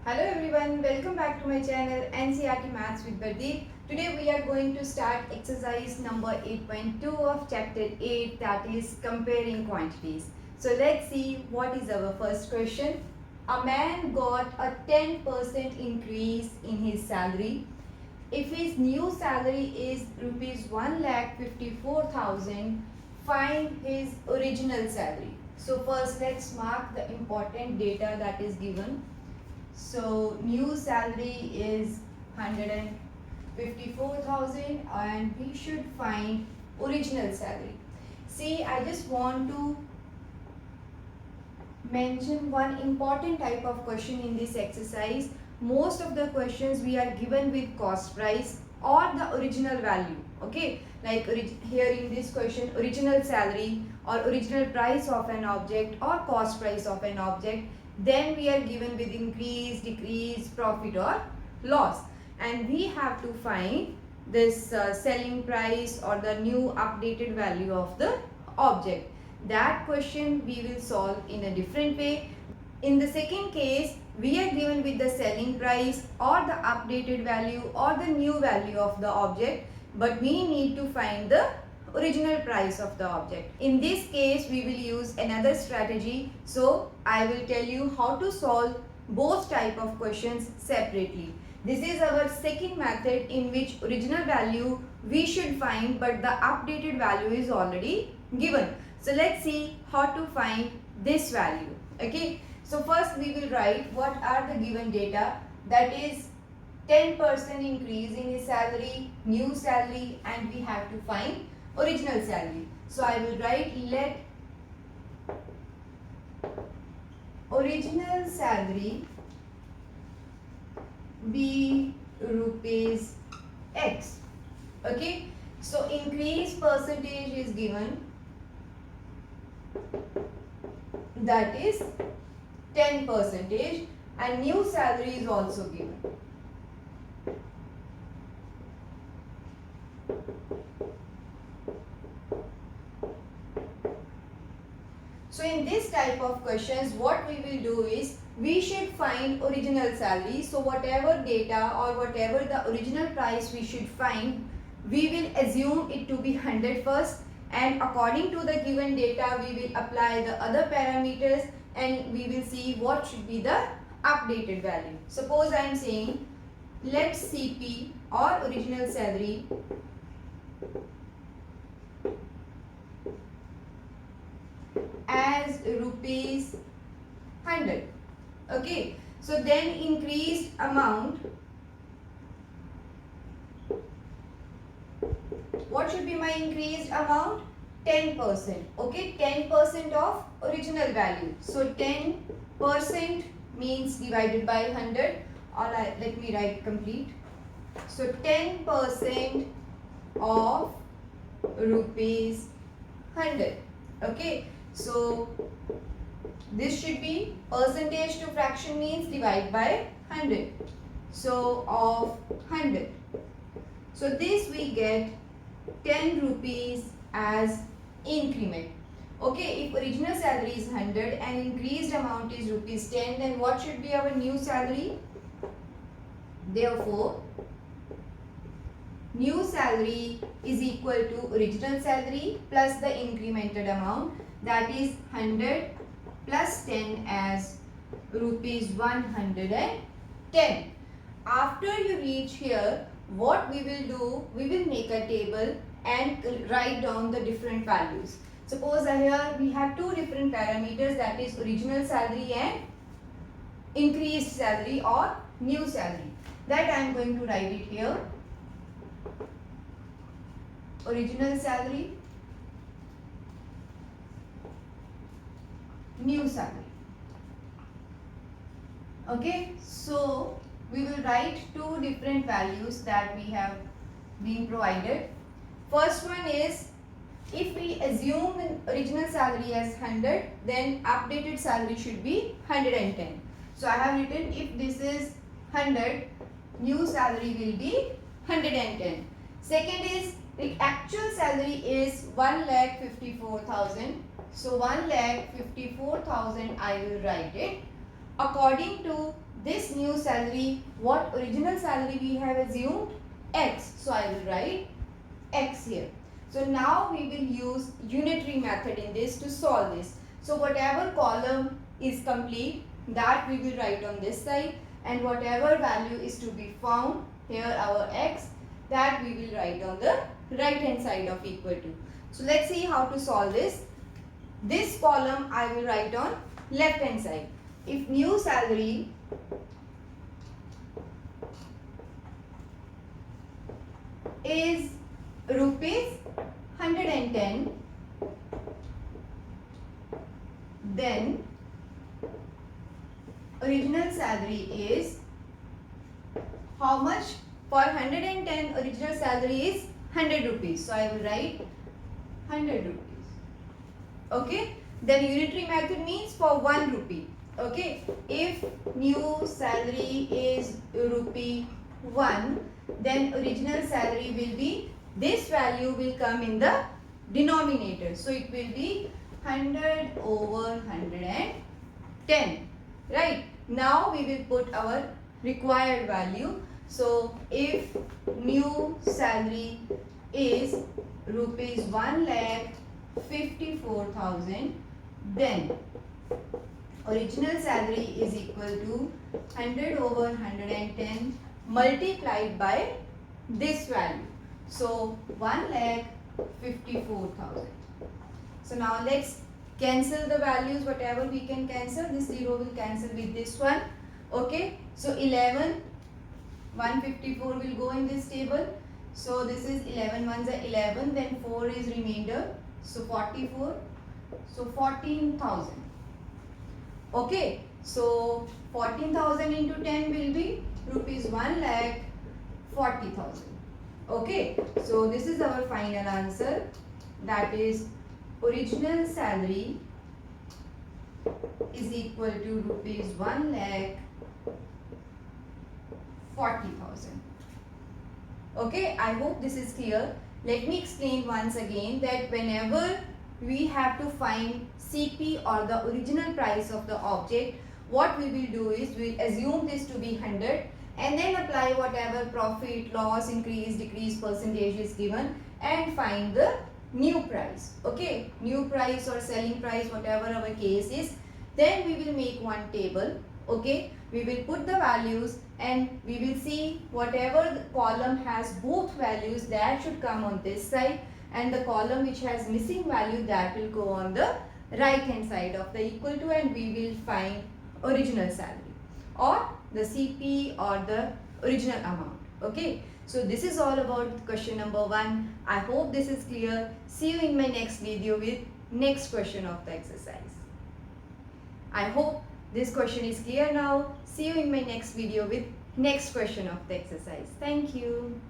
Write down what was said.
Hello everyone, welcome back to my channel NCERT Maths with Bardeep. Today we are going to start exercise number 8.2 of chapter 8, that is comparing quantities. So let's see what is our first question. A man got a 10% increase in his salary. If his new salary is rupees 1,54,000, find his original salary. So first let's mark the important data that is given. So new salary is 154,000 and we should find original salary. See, I just want to mention one important type of question in this exercise. Most of the questions we are given with cost price or the original value. Okay, like here in this question, original salary or original price of an object or cost price of an object. Then we are given with increase, decrease, profit or loss, and we have to find this selling price or the new updated value of the object. That question we will solve in a different way. In the second case, we are given with the selling price or the updated value or the new value of the object, but we need to find the original price of the object. In this case, we will use another strategy. So, I will tell you how to solve both type of questions separately. This is our second method in which original value we should find, but the updated value is already given. So, let's see how to find this value. Okay. So, first we will write what are the given data, that is 10% increase in his salary, new salary, and we have to find original salary. So I will write let original salary be rupees X. Okay. So increase percentage is given, that is 10%, and new salary is also given. So in this type of questions, what we will do is we should find original salary. So whatever data or whatever the original price we should find, we will assume it to be 100 first, and according to the given data we will apply the other parameters and we will see what should be the updated value. Suppose I am saying let CP or original salary as rupees 100. Okay, so then increased amount, what should be my increased amount? 10%. Okay, 10% of original value. So 10% means divided by 100, or let me write complete. So 10% of rupees 100. Okay, so this should be percentage to fraction means divide by 100. So of 100. So this we get 10 rupees as increment. Okay, if original salary is 100 and increased amount is rupees 10, then what should be our new salary? Therefore, new salary is equal to original salary plus the incremented amount, that is 100 plus 10 as rupees 110. After you reach here, what we will do, we will make a table and write down the different values. Suppose here we have two different parameters, that is original salary and increased salary or new salary. That I am going to write it here. Original salary, new salary. Okay, so we will write two different values that we have been provided. First one is, if we assume original salary as 100, then updated salary should be 110. So I have written if this is 100, new salary will be 110. Second is, the actual salary is 1,54,000. So 1,54,000 I will write it. According to this new salary, what original salary we have assumed? X. So I will write X here. So now we will use unitary method in this to solve this. So whatever column is complete, that we will write on this side, and whatever value is to be found, here our X, that we will write on the right hand side of equal to. So let's see how to solve this. This column I will write on left hand side. If new salary is rupees 110, then original salary is how much? For 110, original salary is 100 rupees. So I will write 100 rupees. Okay. Then unitary method means for 1 rupee. Okay. If new salary is rupee 1, then original salary will be, this value will come in the denominator. So it will be 100 over 110. Right. Now we will put our required value. So if new salary is rupees 1,54,000, then original salary is equal to 100 over 110 multiplied by this value. So 1,54,000. So now let's cancel the values, whatever we can cancel. This 0 will cancel with this one. Okay. So 11, 154 will go in this table. So this is 11 ones are 11, then 4 is remainder. So 44. So 14,000. Okay. So 14,000 into 10 will be rupees 1,40,000. Okay. So this is our final answer. That is original salary is equal to rupees 1,40,000. Okay, I hope this is clear. Let me explain once again that whenever we have to find CP or the original price of the object, what we will do is we will assume this to be 100 and then apply whatever profit, loss, increase, decrease percentage is given and find the new price. Okay, new price or selling price, whatever our case is. Then we will make one table. Okay, we will put the values and we will see whatever the column has both values, that should come on this side, and the column which has missing value, that will go on the right hand side of the equal to, and we will find original salary or the CP or the original amount. Okay, so this is all about question number 1. I hope this is clear. See you in my next video with next question of the exercise. I hope this question is clear now. See you in my next video with next question of the exercise. Thank you.